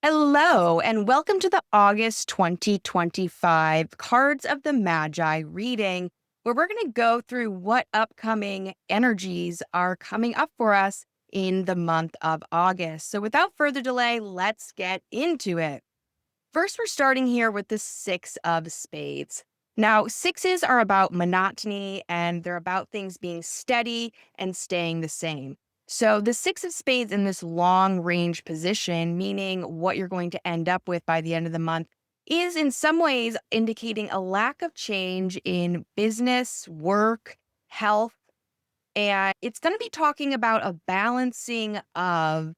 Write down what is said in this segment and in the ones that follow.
Hello, and welcome to the August 2025 Cards of the Magi reading, where we're going to go through what upcoming energies are coming up for us in the month of August. So, without further delay, let's get into it. First, we're starting here with the Six of Spades. Now, sixes are about monotony and they're about things being steady and staying the same. So, the Six of Spades in this long range position, meaning what you're going to end up with by the end of the month, is in some ways indicating a lack of change in business, work, health. And it's going to be talking about a balancing of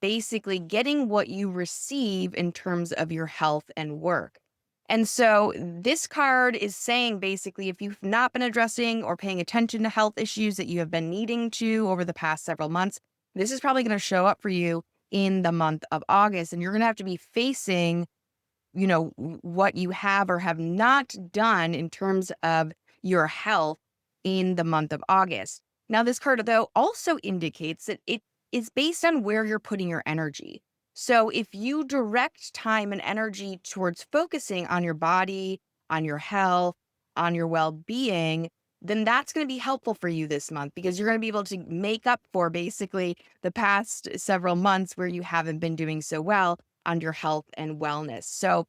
basically getting what you receive in terms of your health and work. And so this card is saying basically, if you've not been addressing or paying attention to health issues that you have been needing to over the past several months, this is probably going to show up for you in the month of August. And you're going to have to be facing, what you have or have not done in terms of your health in the month of August. Now, this card, though, also indicates that it is based on where you're putting your energy. So, if you direct time and energy towards focusing on your body, on your health, on your well being, then that's going to be helpful for you this month because you're going to be able to make up for basically the past several months where you haven't been doing so well on your health and wellness. So,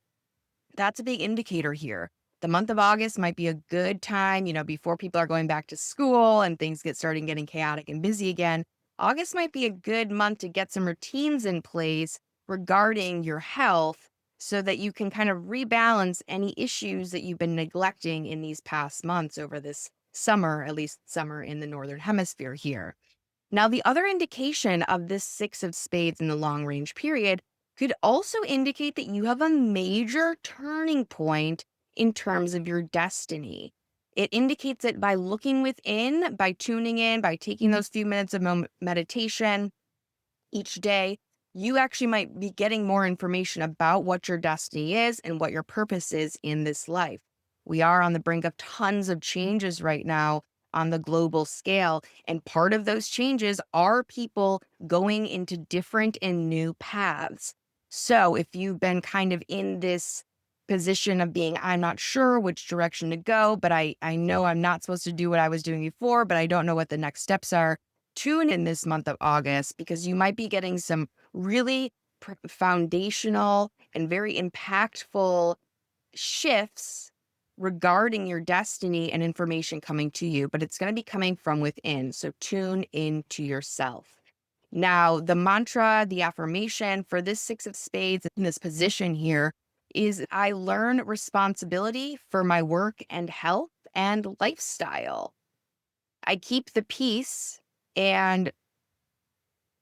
that's a big indicator here. The month of August might be a good time, before people are going back to school and things starting getting chaotic and busy again. August might be a good month to get some routines in place regarding your health so that you can kind of rebalance any issues that you've been neglecting in these past months over this summer, at least summer in the Northern Hemisphere here. Now, the other indication of this Six of Spades in the long range period could also indicate that you have a major turning point in terms of your destiny. It indicates that by looking within, by tuning in, by taking those few minutes of meditation each day, you actually might be getting more information about what your destiny is and what your purpose is in this life. We are on the brink of tons of changes right now on the global scale. And part of those changes are people going into different and new paths. So if you've been kind of in this position of being, I'm not sure which direction to go, but I know I'm not supposed to do what I was doing before, but I don't know what the next steps are. Tune in this month of August because you might be getting some really foundational and very impactful shifts regarding your destiny and information coming to you, but it's going to be coming from within. So tune into yourself. Now, the mantra, the affirmation for this Six of Spades in this position here is I learn responsibility for my work and health and lifestyle. I keep the peace and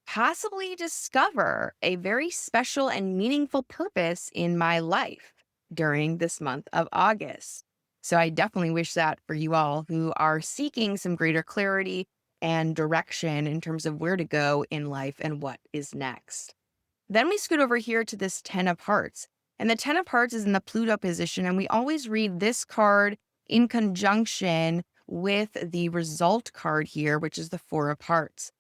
possibly discover a very special and meaningful purpose in my life during this month of August. So I definitely wish that for you all who are seeking some greater clarity and direction in terms of where to go in life and what is next. Then we scoot over here to this 10 of Hearts. And the 10 of Hearts is in the Pluto position. And we always read this card in conjunction with the result card here, which is the Four of Hearts.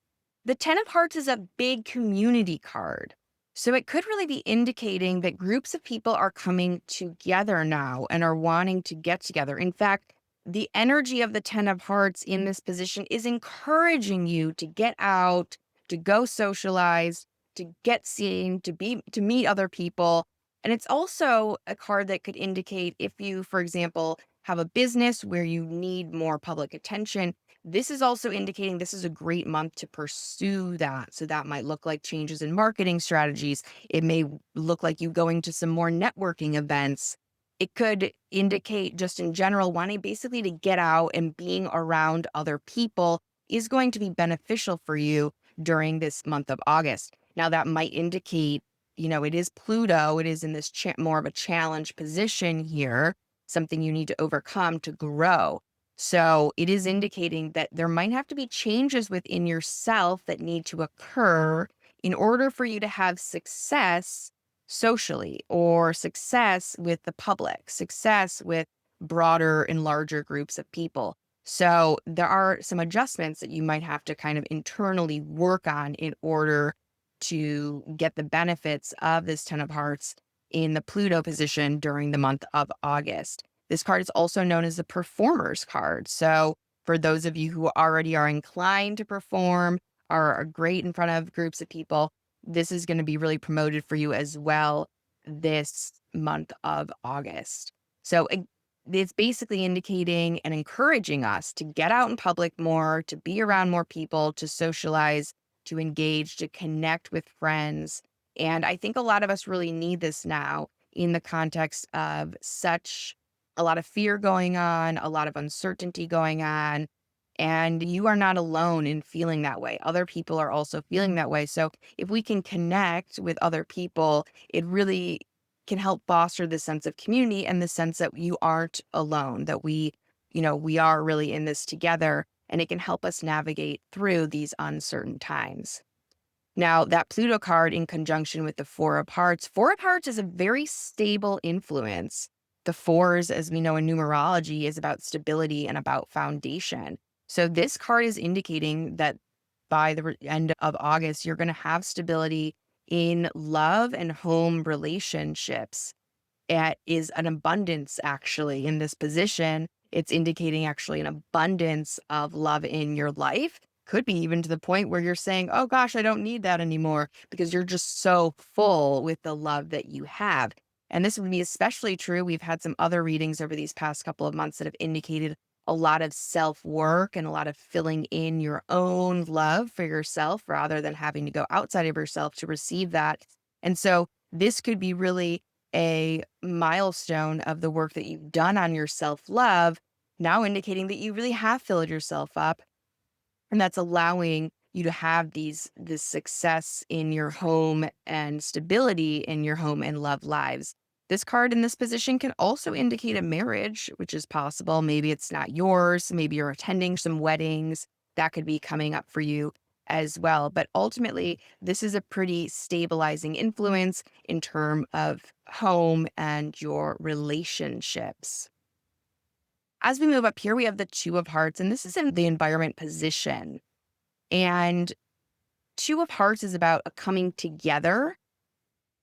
The 10 of Hearts is a big community card. So it could really be indicating that groups of people are coming together now and are wanting to get together. In fact, the energy of the 10 of Hearts in this position is encouraging you to get out, to go socialize, to get seen, to meet other people. And it's also a card that could indicate if you, for example, have a business where you need more public attention, this is also indicating this is a great month to pursue that. So that might look like changes in marketing strategies. It may look like you going to some more networking events. It could indicate just in general wanting basically to get out and being around other people is going to be beneficial for you during this month of August. Now that might indicate, it is Pluto. It is in this more of a challenge position here, something you need to overcome to grow. So it is indicating that there might have to be changes within yourself that need to occur in order for you to have success socially or success with the public, success with broader and larger groups of people. So there are some adjustments that you might have to kind of internally work on in order to get the benefits of this Ten of Hearts in the Pluto position during the month of August. This card is also known as the performer's card. So, for those of you who already are inclined to perform, are great in front of groups of people, this is going to be really promoted for you as well this month of August. So, it's basically indicating and encouraging us to get out in public more, to be around more people, to socialize, to engage, to connect with friends. And I think a lot of us really need this now in the context of such a lot of fear going on, a lot of uncertainty going on. And you are not alone in feeling that way. Other people are also feeling that way. So if we can connect with other people, it really can help foster the sense of community and the sense that you aren't alone, that we are really in this together, and it can help us navigate through these uncertain times. Now, that Pluto card in conjunction with the Four of Hearts is a very stable influence. The fours, as we know in numerology, is about stability and about foundation. So this card is indicating that by the end of August, you're going to have stability in love and home relationships. It is an abundance actually in this position. It's indicating actually an abundance of love in your life. Could be even to the point where you're saying, oh gosh, I don't need that anymore because you're just so full with the love that you have. And this would be especially true. We've had some other readings over these past couple of months that have indicated a lot of self work and a lot of filling in your own love for yourself rather than having to go outside of yourself to receive that. And so this could be really a milestone of the work that you've done on your self love, now indicating that you really have filled yourself up. And that's allowing you to have this success in your home and stability in your home and love lives. This card in this position can also indicate a marriage, which is possible. Maybe it's not yours. Maybe you're attending some weddings that could be coming up for you as well. But ultimately, this is a pretty stabilizing influence in terms of home and your relationships. As we move up here, we have the Two of Hearts, and this is in the environment position. And Two of Hearts is about a coming together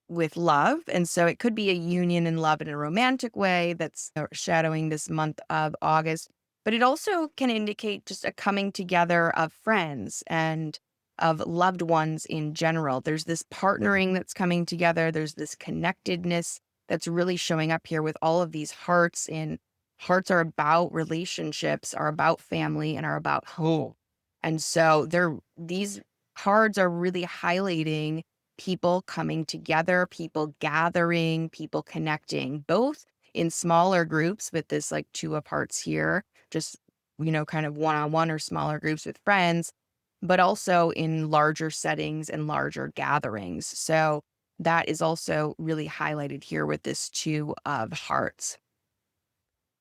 with love. And so it could be a union in love in a romantic way that's shadowing this month of August. But it also can indicate just a coming together of friends and of loved ones in general. There's this partnering that's coming together, there's this connectedness that's really showing up here with all of these hearts. And hearts are about relationships, are about family, and are about home. And so these cards are really highlighting people coming together, people gathering, people connecting, both in smaller groups with this like Two of Hearts here, just, kind of one on one or smaller groups with friends, but also in larger settings and larger gatherings. So that is also really highlighted here with this Two of Hearts.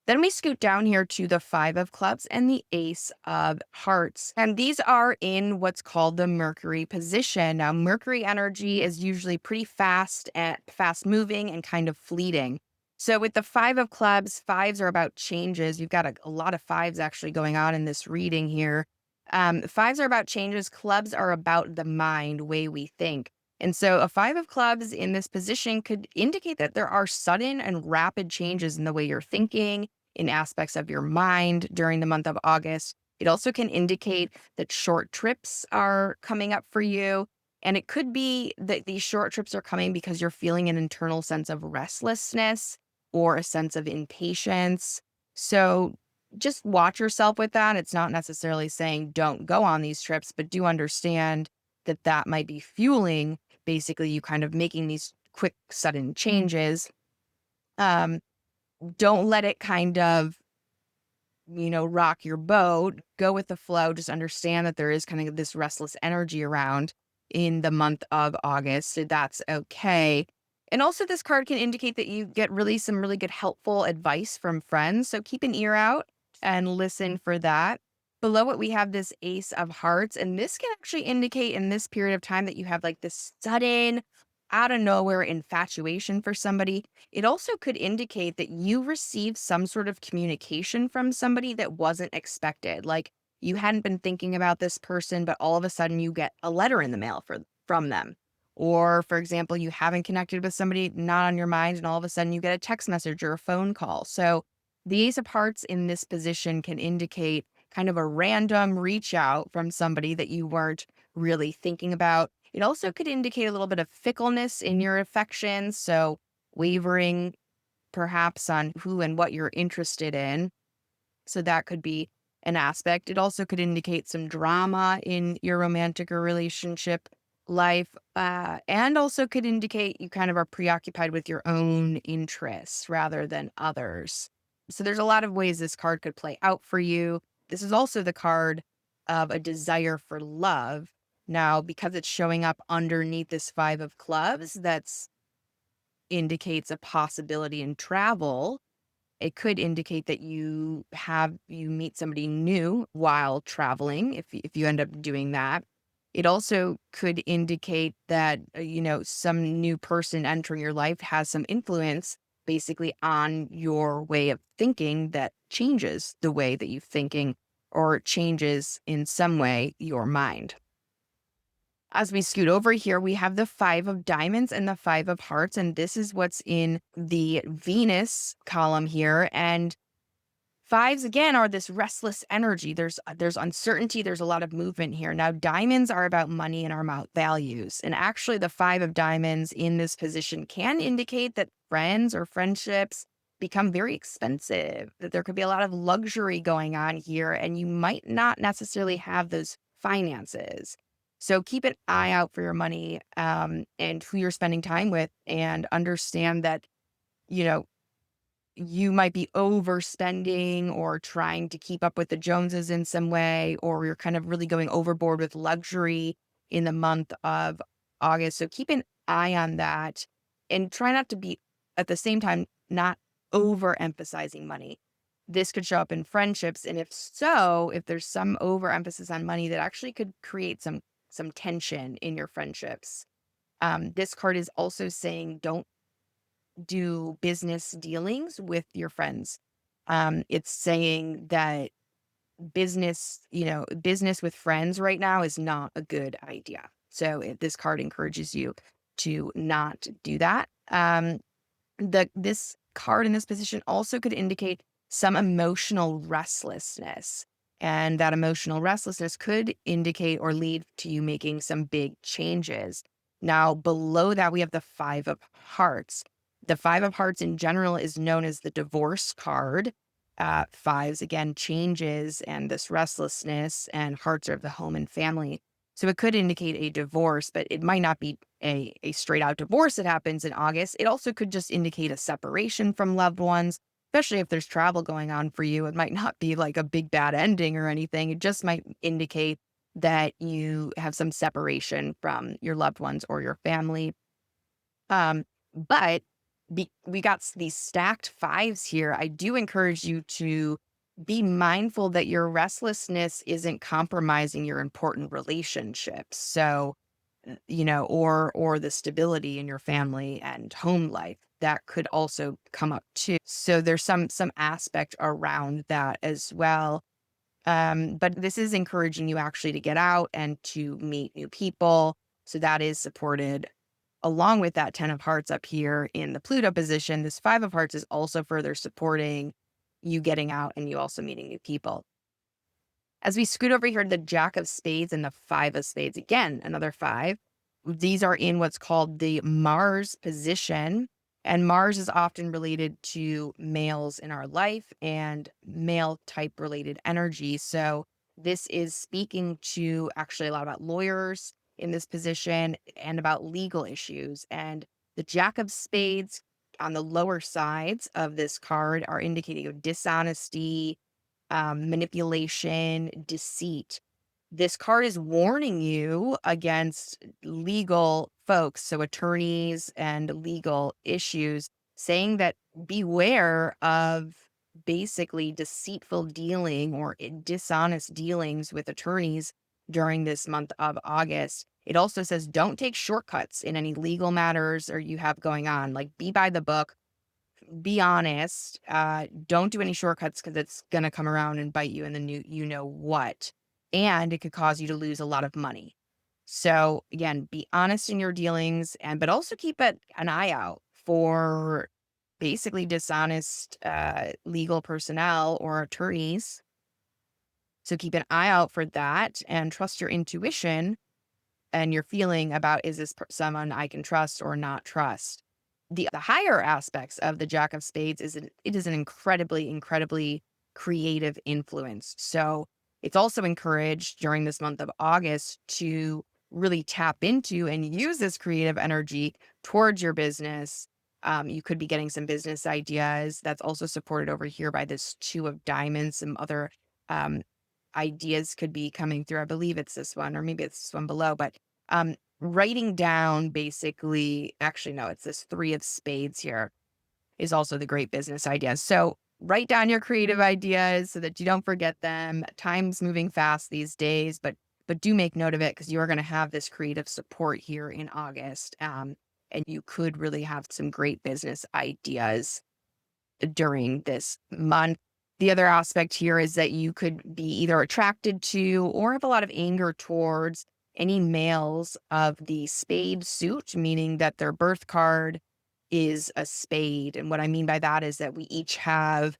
Then we scoot down here to the Five of Clubs and the Ace of Hearts. And these are in what's called the Mercury position. Now, Mercury energy is usually pretty fast and fast moving and kind of fleeting. So with the Five of Clubs, fives are about changes. You've got a lot of fives actually going on in this reading here. Fives are about changes. Clubs are about the mind, way we think. And so a Five of Clubs in this position could indicate that there are sudden and rapid changes in the way you're thinking, in aspects of your mind during the month of August. It also can indicate that short trips are coming up for you. And it could be that these short trips are coming because you're feeling an internal sense of restlessness or a sense of impatience. So just watch yourself with that. It's not necessarily saying don't go on these trips, but do understand that that might be fueling basically you kind of making these quick, sudden changes. Um, don't let it kind of, rock your boat. Go with the flow. Just understand that there is kind of this restless energy around in the month of August. So that's okay. And also, this card can indicate that you get some really good helpful advice from friends. So keep an ear out and listen for that. Below it, we have this Ace of Hearts. And this can actually indicate in this period of time that you have like this sudden, out of nowhere infatuation for somebody. It also could indicate that you received some sort of communication from somebody that wasn't expected. Like you hadn't been thinking about this person, but all of a sudden you get a letter in the mail from them. Or, for example, you haven't connected with somebody not on your mind, and all of a sudden you get a text message or a phone call. So, the Ace of Hearts in this position can indicate kind of a random reach out from somebody that you weren't really thinking about. It also could indicate a little bit of fickleness in your affections. So, wavering perhaps on who and what you're interested in. So that could be an aspect. It also could indicate some drama in your romantic or relationship life, and also could indicate you kind of are preoccupied with your own interests rather than others. So there's a lot of ways this card could play out for you. This is also the card of a desire for love. Now, because it's showing up underneath this five of clubs, that's indicates a possibility in travel. It could indicate that you meet somebody new while traveling if you end up doing that. It also could indicate that, some new person entering your life has some influence basically on your way of thinking that changes the way that you're thinking or changes in some way your mind. As we scoot over here, we have the five of diamonds and the five of hearts, and this is what's in the Venus column here. And fives again are this restless energy. There's uncertainty, there's a lot of movement here. Now diamonds are about money and our values. And actually the five of diamonds in this position can indicate that friends or friendships become very expensive, that there could be a lot of luxury going on here and you might not necessarily have those finances. So keep an eye out for your money, and who you're spending time with, and understand that, you know, you might be overspending or trying to keep up with the Joneses in some way, or you're kind of really going overboard with luxury in the month of August. So keep an eye on that and try not to be at the same time not overemphasizing money. This could show up in friendships. And if so, if there's some overemphasis on money, that actually could create some tension in your friendships. This card is also saying don't do business dealings with your friends. It's saying that business with friends right now is not a good idea. So this card encourages you to not do that. This card in this position also could indicate some emotional restlessness. And that emotional restlessness could indicate or lead to you making some big changes. Now, below that, we have the Five of Hearts. The Five of Hearts in general is known as the divorce card. Fives, again, changes and this restlessness, and hearts are of the home and family. So it could indicate a divorce, but it might not be a straight out divorce that happens in August. It also could just indicate a separation from loved ones, especially if there's travel going on for you. It might not be like a big bad ending or anything. It just might indicate that you have some separation from your loved ones or your family. But we got these stacked fives here. I do encourage you to be mindful that your restlessness isn't compromising your important relationships. So, or the stability in your family and home life that could also come up too. So there's some aspect around that as well. But this is encouraging you actually to get out and to meet new people. So that is supported along with that 10 of hearts up here in the Pluto position. This 5 of hearts is also further supporting you getting out and you also meeting new people. As we scoot over here to the Jack of Spades and the 5 of Spades, again, another five. These are in what's called the Mars position. And Mars is often related to males in our life and male type related energy. So this is speaking to actually a lot about lawyers in this position and about legal issues. And the Jack of Spades on the lower sides of this card are indicating of dishonesty, manipulation, deceit. This card is warning you against legal folks, so attorneys and legal issues, saying that beware of basically deceitful dealing or dishonest dealings with attorneys during this month of August. It also says don't take shortcuts in any legal matters or you have going on. Like be by the book, be honest. Don't do any shortcuts because it's going to come around and bite you in the new, you know what. And it could cause you to lose a lot of money. So again, be honest in your dealings but also keep an eye out for basically dishonest legal personnel or attorneys. So keep an eye out for that and trust your intuition and your feeling about, is this someone I can trust or not trust? The higher aspects of the Jack of Spades is it is an incredibly, incredibly creative influence. So it's also encouraged during this month of August to really tap into and use this creative energy towards your business. You could be getting some business ideas. That's also supported over here by this Two of Diamonds. Some other um, ideas could be coming through. I believe it's this one, or maybe it's this one below, but writing down basically, actually, no, it's this Three of Spades here is also the great business ideas. So write down your creative ideas so that you don't forget them. Time's moving fast these days, but do make note of it because you're going to have this creative support here in August. And you could really have some great business ideas during this month. The other aspect here is that you could be either attracted to or have a lot of anger towards any males of the spade suit, meaning that their birth card is a spade. And what I mean by that is that we each have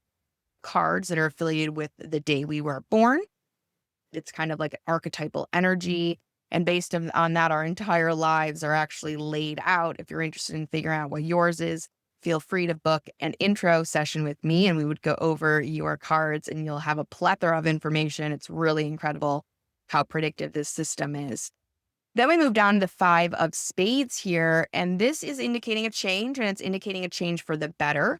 cards that are affiliated with the day we were born. It's kind of like archetypal energy. And based on that, our entire lives are actually laid out. If you're interested in figuring out what yours is, feel free to book an intro session with me and we would go over your cards and you'll have a plethora of information. It's really incredible how predictive this system is. Then we move down to the Five of Spades here, and this is indicating a change, and it's indicating a change for the better.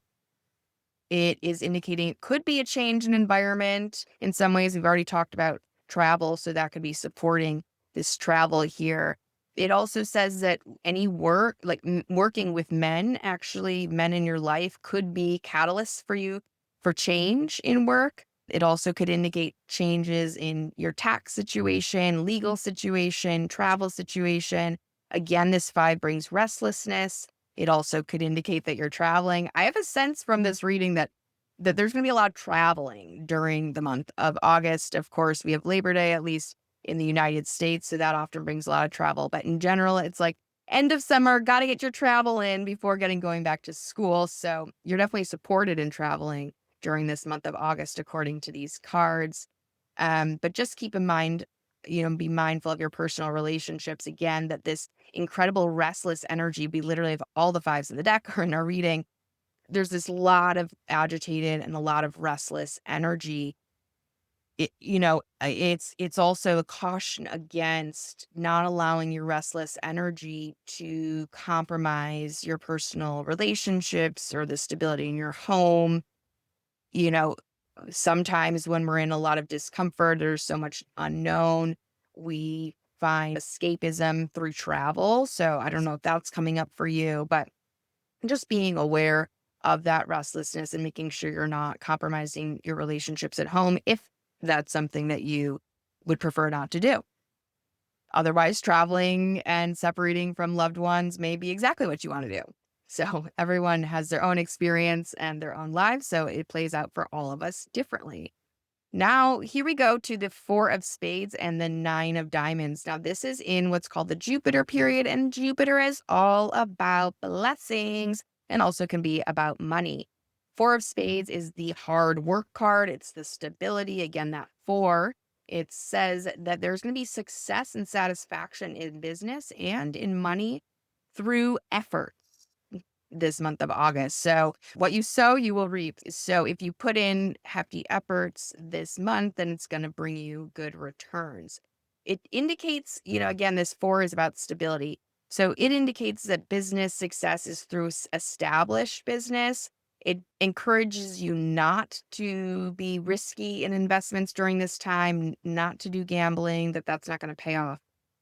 It is indicating it could be a change in environment. In some ways, we've already talked about travel, so that could be supporting this travel here. It also says that any work, like working with men, actually, men in your life could be catalysts for you for change in work. It also could indicate changes in your tax situation, legal situation, travel situation. Again, this five brings restlessness. It also could indicate that you're traveling. I have a sense from this reading that there's going to be a lot of traveling during the month of August. Of course, we have Labor Day, at least in the United States, so that often brings a lot of travel. But in general, it's like end of summer, got to get your travel in before going back to school. So you're definitely supported in traveling during this month of August, according to these cards. But just keep in mind, be mindful of your personal relationships. Again, that this incredible restless energy, we literally have all the fives in the deck or in our reading. There's this lot of agitated and a lot of restless energy. It's also a caution against not allowing your restless energy to compromise your personal relationships or the stability in your home. you know, Sometimes when we're in a lot of discomfort, there's so much unknown, we find escapism through travel. So I don't know if that's coming up for you, but just being aware of that restlessness and making sure you're not compromising your relationships at home if that's something that you would prefer not to do. Otherwise, traveling and separating from loved ones may be exactly what you want to do. So everyone has their own experience and their own lives. So it plays out for all of us differently. Now, here we go to the Four of Spades and the Nine of Diamonds. Now, this is in what's called the Jupiter period, and Jupiter is all about blessings and also can be about money. Four of Spades is the hard work card, it's the stability. Again, that four, it says that there's going to be success and satisfaction in business and in money through effort this month of August. So what you sow, you will reap. So if you put in hefty efforts this month, then it's going to bring you good returns. It indicates, again, this four is about stability. So it indicates that business success is through established business. It encourages you not to be risky in investments during this time, not to do gambling, that's not going to pay off.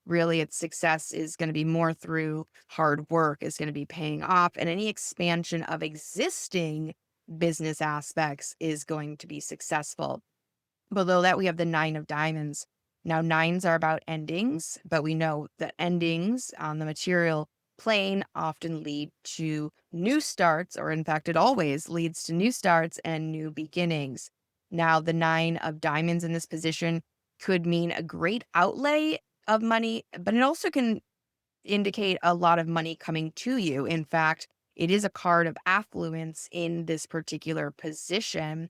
Really, its success is going to be more through hard work, is going to be paying off, and any expansion of existing business aspects is going to be successful. Below that, we have the Nine of Diamonds. Now, nines are about endings, but we know that endings on the material plane often lead to new starts, or in fact, it always leads to new starts and new beginnings. Now, the Nine of Diamonds in this position could mean a great outlay of money, but it also can indicate a lot of money coming to you. In fact, it is a card of affluence in this particular position.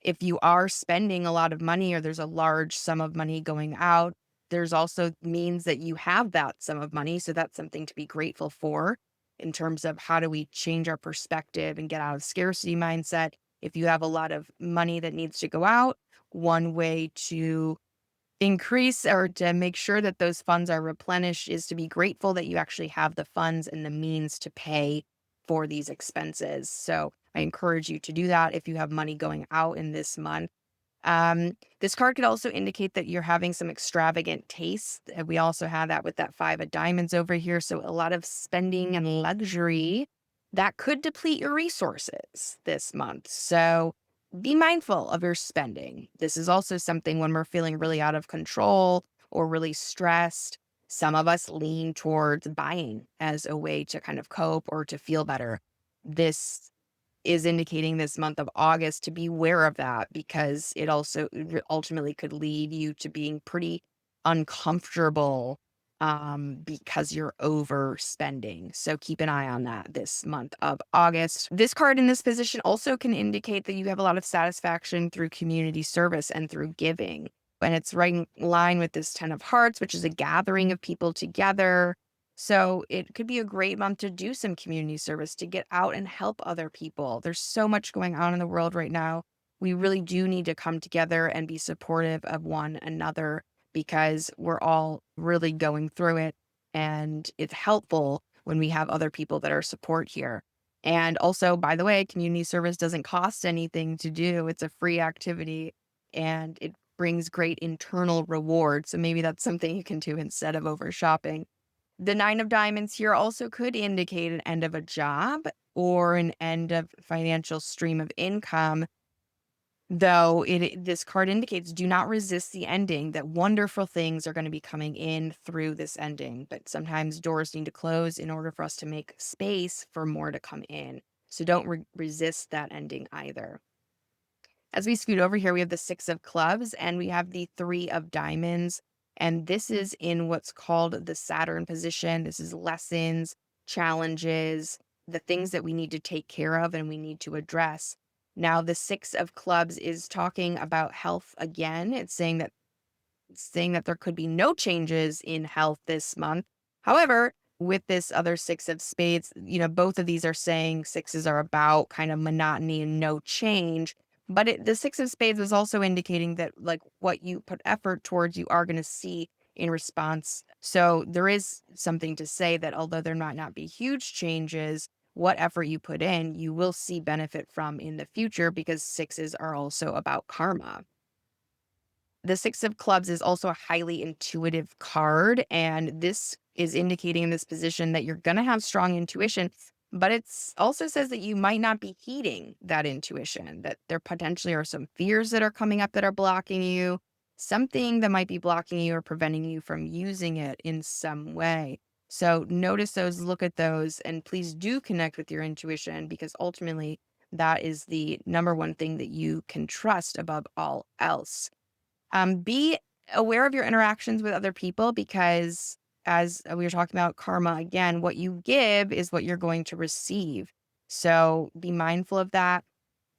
If you are spending a lot of money or there's a large sum of money going out, there's also means that you have that sum of money. So that's something to be grateful for in terms of how do we change our perspective and get out of scarcity mindset. If you have a lot of money that needs to go out, one way to increase or to make sure that those funds are replenished is to be grateful that you actually have the funds and the means to pay for these expenses. So I encourage you to do that if you have money going out in this month. This card could also indicate that you're having some extravagant tastes. We also have that with that five of diamonds over here. So a lot of spending and luxury that could deplete your resources this month. So be mindful of your spending. This is also something when we're feeling really out of control or really stressed. Some of us lean towards buying as a way to kind of cope or to feel better. This is indicating this month of August to be aware of that because it also ultimately could lead you to being pretty uncomfortable because you're overspending. So keep an eye on that this month of August. This card in this position also can indicate that you have a lot of satisfaction through community service and through giving. And it's right in line with this 10 of hearts, which is a gathering of people together. So it could be a great month to do some community service, to get out and help other people. There's so much going on in the world right now. We really do need to come together and be supportive of one another because we're all really going through it. And it's helpful when we have other people that are support here. And also, by the way, community service doesn't cost anything to do. It's a free activity and it brings great internal reward. So maybe that's something you can do instead of over shopping. The nine of diamonds here also could indicate an end of a job or an end of financial stream of income, though this card indicates do not resist the ending, that wonderful things are going to be coming in through this ending. But sometimes doors need to close in order for us to make space for more to come in. So don't resist that ending either. As we scoot over here, we have the six of clubs and we have the three of diamonds. And this is in what's called the Saturn position. This is lessons, challenges, the things that we need to take care of and we need to address. Now, the six of clubs is talking about health again. It's saying that there could be no changes in health this month. However, with this other six of spades, both of these are saying sixes are about kind of monotony and no change. But the six of spades was also indicating that like what you put effort towards, you are going to see in response. So there is something to say that although there might not be huge changes, what effort you put in, you will see benefit from in the future because sixes are also about karma. The six of clubs is also a highly intuitive card, and this is indicating in this position that you're going to have strong intuition, but it's also says that you might not be heeding that intuition, that there potentially are some fears that are coming up that are blocking you, something that might be blocking you or preventing you from using it in some way. So notice those, look at those, and please do connect with your intuition because ultimately that is the number one thing that you can trust above all else. Be aware of your interactions with other people because, as we were talking about karma again, what you give is what you're going to receive. So be mindful of that.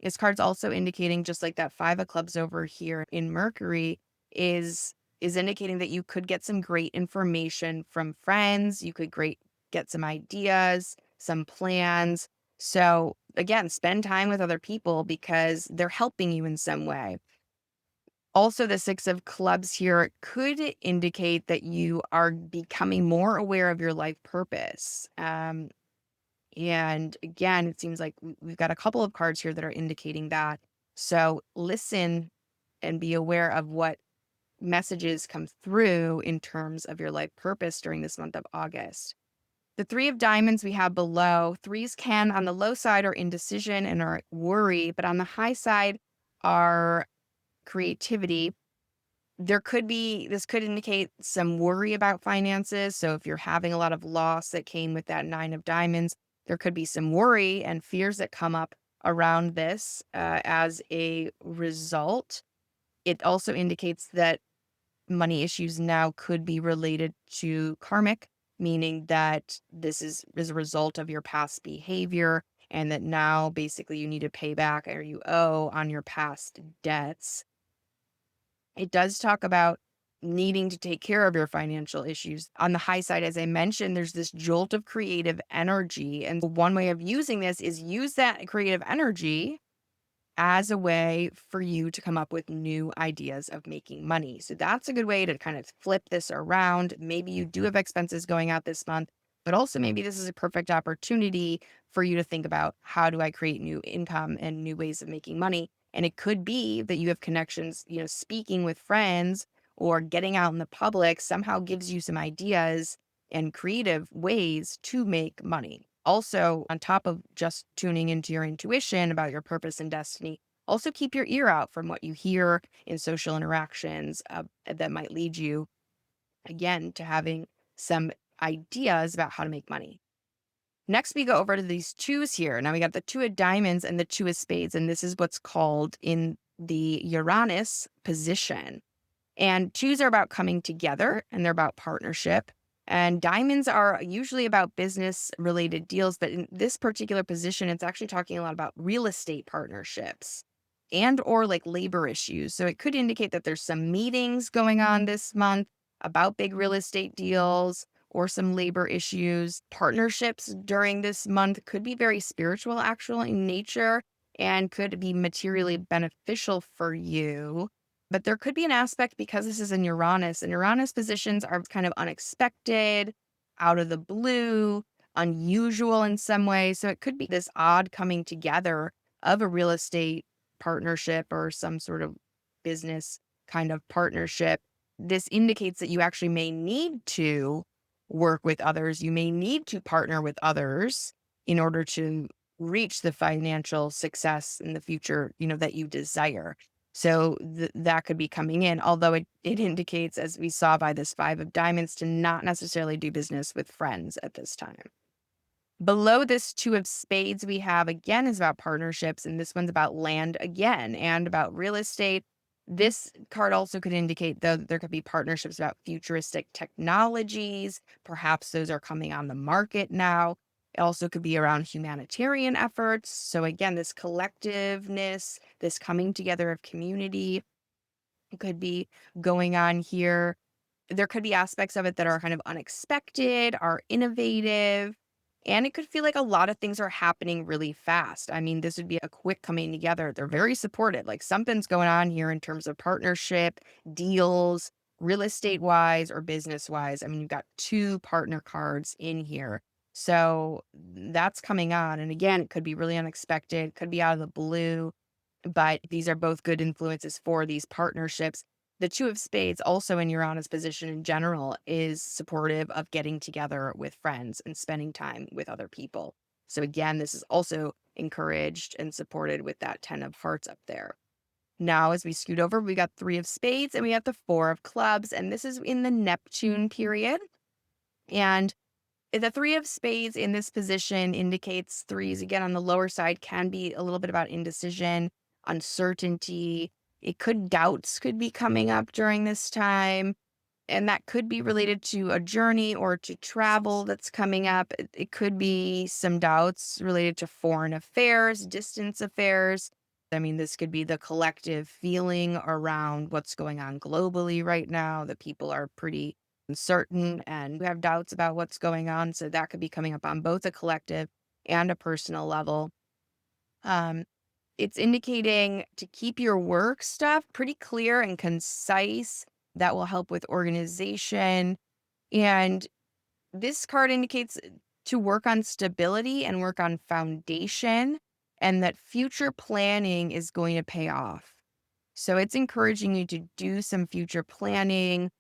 This card's also indicating, just like that five of clubs over here in Mercury, is indicating that you could get some great information from friends. You could get some ideas, some plans. So again, spend time with other people because they're helping you in some way. Also, the six of clubs here could indicate that you are becoming more aware of your life purpose. And again, it seems like we've got a couple of cards here that are indicating that. So listen and be aware of what messages come through in terms of your life purpose during this month of August. The three of diamonds we have below. Threes can, on the low side, are indecision and are worry, but on the high side are creativity. This could indicate some worry about finances. So if you're having a lot of loss that came with that nine of diamonds, there could be some worry and fears that come up around this as a result. It also indicates that money issues now could be related to karmic, meaning that this is a result of your past behavior and that now basically you need to pay back or you owe on your past debts. It does talk about needing to take care of your financial issues. On the high side, as I mentioned, there's this jolt of creative energy. And one way of using this is use that creative energy as a way for you to come up with new ideas of making money. So that's a good way to kind of flip this around. Maybe you do have expenses going out this month, but also maybe this is a perfect opportunity for you to think about how do I create new income and new ways of making money. And it could be that you have connections, speaking with friends or getting out in the public somehow gives you some ideas and creative ways to make money. Also, on top of just tuning into your intuition about your purpose and destiny, also keep your ear out from what you hear in social interactions that might lead you, again, to having some ideas about how to make money. Next, we go over to these twos here. Now we got the two of diamonds and the two of spades, and this is what's called in the Uranus position. And twos are about coming together and they're about partnership. And diamonds are usually about business related deals. But in this particular position, it's actually talking a lot about real estate partnerships and or like labor issues. So it could indicate that there's some meetings going on this month about big real estate deals or some labor issues. Partnerships during this month could be very spiritual, actual in nature, and could be materially beneficial for you, but there could be an aspect because this is in Uranus, and Uranus positions are kind of unexpected, out of the blue, unusual in some way. So it could be this odd coming together of a real estate partnership or some sort of business kind of partnership. This indicates that you actually may need to work with others. You may need to partner with others in order to reach the financial success in the future, that you desire. So that could be coming in, although it indicates, as we saw by this five of diamonds, to not necessarily do business with friends at this time. Below this two of spades we have again is about partnerships, and this one's about land again and about real estate. This card also could indicate, though, that there could be partnerships about futuristic technologies. Perhaps those are coming on the market now. It also could be around humanitarian efforts. So again, this collectiveness, this coming together of community could be going on here. There could be aspects of it that are kind of unexpected, are innovative, and it could feel like a lot of things are happening really fast. I mean, this would be a quick coming together. They're very supported. Like something's going on here in terms of partnership, deals, real estate wise or business wise. I mean, you've got two partner cards in here. So that's coming on. And again, it could be really unexpected, could be out of the blue, but these are both good influences for these partnerships. The two of spades, also in Uranus position in general, is supportive of getting together with friends and spending time with other people. So again, this is also encouraged and supported with that 10 of hearts up there. Now, as we scoot over, we got three of spades and we have the four of clubs, and this is in the Neptune period. And the three of spades in this position indicates threes, again, on the lower side, can be a little bit about indecision, uncertainty. Doubts could be coming up during this time. And that could be related to a journey or to travel that's coming up. It could be some doubts related to foreign affairs, distance affairs. I mean, this could be the collective feeling around what's going on globally right now, that people are pretty uncertain and have doubts about what's going on. So that could be coming up on both a collective and a personal level. Um, it's indicating to keep your work stuff pretty clear and concise. That will help with organization. And this card indicates to work on stability and work on foundation, and that future planning is going to pay off. So it's encouraging you to do some future planning.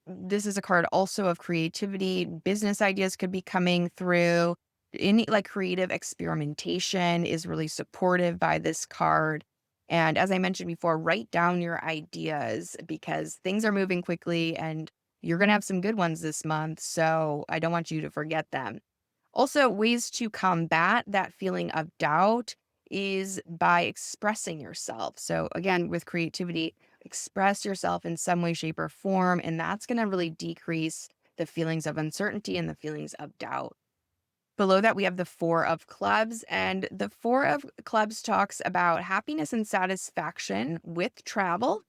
This is a card also of creativity. Business ideas could be coming through. Any like creative experimentation is really supportive by this card. And as I mentioned before, write down your ideas because things are moving quickly and you're going to have some good ones this month. So I don't want you to forget them. Also, ways to combat that feeling of doubt is by expressing yourself. So, again, with creativity, express yourself in some way, shape, or form. And that's going to really decrease the feelings of uncertainty and the feelings of doubt. Below that, we have the Four of Clubs, and the Four of Clubs talks about happiness and satisfaction with travel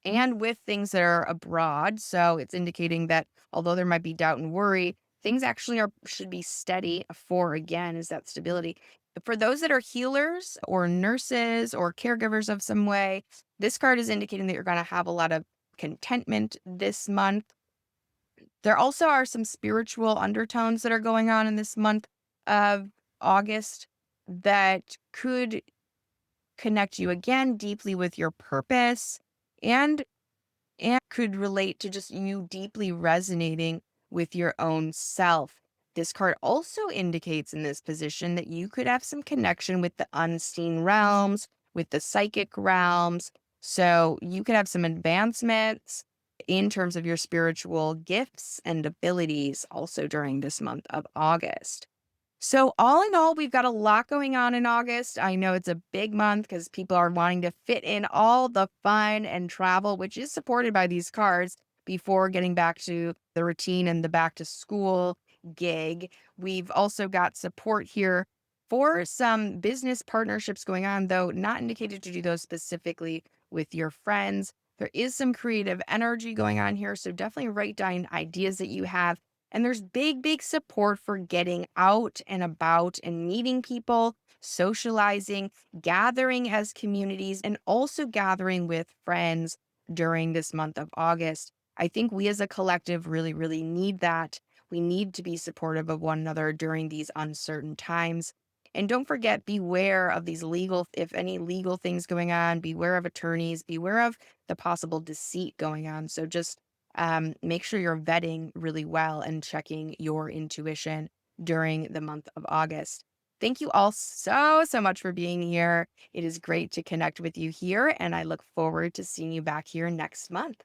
and with things that are abroad. So it's indicating that although there might be doubt and worry, things actually are should be steady. A four again is that stability. For those that are healers or nurses or caregivers of some way, this card is indicating that you're going to have a lot of contentment this month. There also are some spiritual undertones that are going on in this month of August that could connect you again deeply with your purpose and could relate to just you deeply resonating with your own self. This card also indicates in this position that you could have some connection with the unseen realms, with the psychic realms. So you could have some advancements in terms of your spiritual gifts and abilities also during this month of August. So, all in all, we've got a lot going on in August. I know it's a big month because people are wanting to fit in all the fun and travel, which is supported by these cards before getting back to the routine and the back to school gig. We've also got support here for some business partnerships going on, though not indicated to do those specifically with your friends. There is some creative energy going on here. So, definitely write down ideas that you have, and there's big, big support for getting out and about and meeting people, socializing, gathering as communities, and also gathering with friends during this month of August. I think we as a collective really, really need that. We need to be supportive of one another during these uncertain times. And don't forget, beware of these legal, if any legal things going on, beware of attorneys, beware of the possible deceit going on. So just make sure you're vetting really well and checking your intuition during the month of August. Thank you all so, so much for being here. It is great to connect with you here, and I look forward to seeing you back here next month.